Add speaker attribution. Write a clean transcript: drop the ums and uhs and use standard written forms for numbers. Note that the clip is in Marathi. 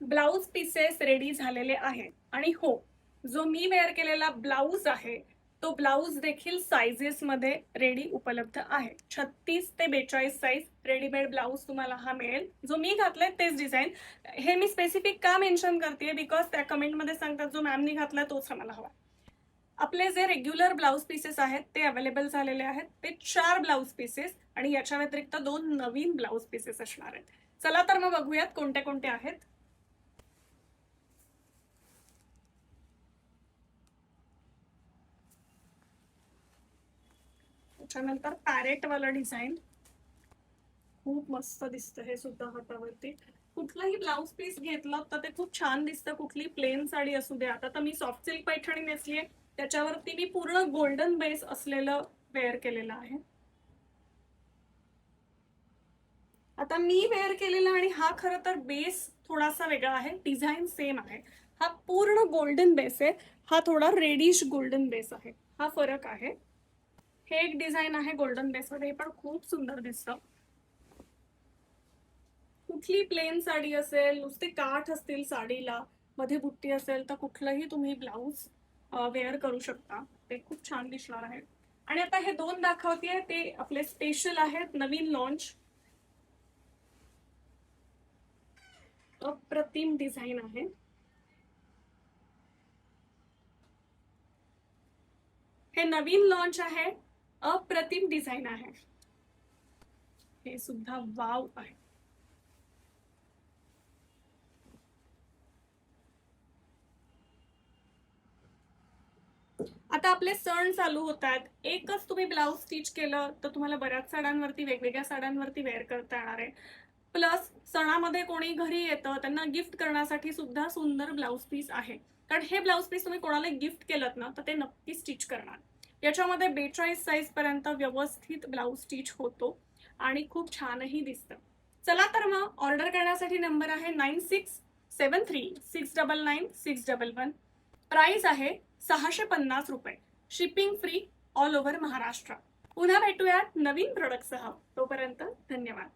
Speaker 1: ब्लाउज पीसेस रेडी झालेले आहेत आणि हो, जो मी वेअर केलेला ब्लाउज आहे तो ब्लाउज देखील साइजेस मध्ये रेडी उपलब्ध आहे. 36 ते 42 साइज रेडीमेड ब्लाउज तुम्हाला हा मिळेल. जो मी घातलाय तेच डिझाईन. हे मी स्पेसिफिक का मेन्शन करते बिकॉज त्या कमेंट मध्ये सांगतात जो मॅमनी घातलाय तोच मला हवा. आपले जे रेग्युलर ब्लाउज पीसेस आहेत ते अवेलेबल झालेले आहेत. ते 4 ब्लाउज पीसेस आणि याच्या व्यतिरिक्त 2 नवीन ब्लाउज पीसेस असणार आहेत. चला तर मग बघूयात कोणते कोणते आहेत. त्याच्यानंतर पॅरेट वाला डिझाईन खूप मस्त दिसतं. हे सुद्धा हातावरती कुठलाही ब्लाउज पीस घेतला तर ते खूप छान दिसतं. कुठली प्लेन साडी असू दे. आता तर मी सॉफ्ट सिल्क पैठणी नेसलीये, त्याच्यावरती मी पूर्ण गोल्डन बेस असलेलं वेअर केलेलं आहे. आता मी वेअर केलेला आणि हा खरं तर बेस थोडासा वेगळा आहे. डिझाईन सेम आहे. हा पूर्ण गोल्डन बेस आहे. हा थोडा रेडिश गोल्डन बेस आहे. हा फरक आहे. हे एक डिझाईन आहे गोल्डन बेस मध्ये, पण खूप सुंदर दिसतं. कुठली प्लेन साडी असेल, नुसते काठ असतील साडीला, मध्ये बुट्टी असेल तर कुठलंही तुम्ही ब्लाउज वेअर करू शकता. ते खूप छान दिसणार आहे. आणि आता हे 2 दाखवतेय ते आपले स्पेशल आहेत, नवीन लॉन्च. अप्रतिम डिझाईन आहे. हे नवीन लॉन्च आहे. अप्रतिम डिझाईन आहे. हे सुद्धा वाव आहे. आता आपले सण चालू होत आहेत. एकच तुम्ही ब्लाउज स्टिच केलं तर तुम्हाला बऱ्याच साड्यांवरती, वेगवेगळ्या साड्यांवरती वेअर करता येणार आहे. प्लस सणामध्ये कोणी घरी येतं त्यांना गिफ्ट करण्यासाठी सुद्धा सुंदर ब्लाउज पीस आहे. कारण हे ब्लाउज पीस तुम्ही कोणाला गिफ्ट केलं ना तर ते नक्की स्टिच करणार. याच्यामध्ये 42 साइज पर्यंत व्यवस्थित ब्लाउज स्टिच होतो आणि खूप छानही दिसतं. चला तर मग ऑर्डर करण्यासाठी नंबर आहे 9673699611. प्राइस आहे 650 रुपये. Shipping free all over Maharashtra. पुन्हा भेटूयात नवीन प्रोडक्टसह. तोपर्यंत धन्यवाद.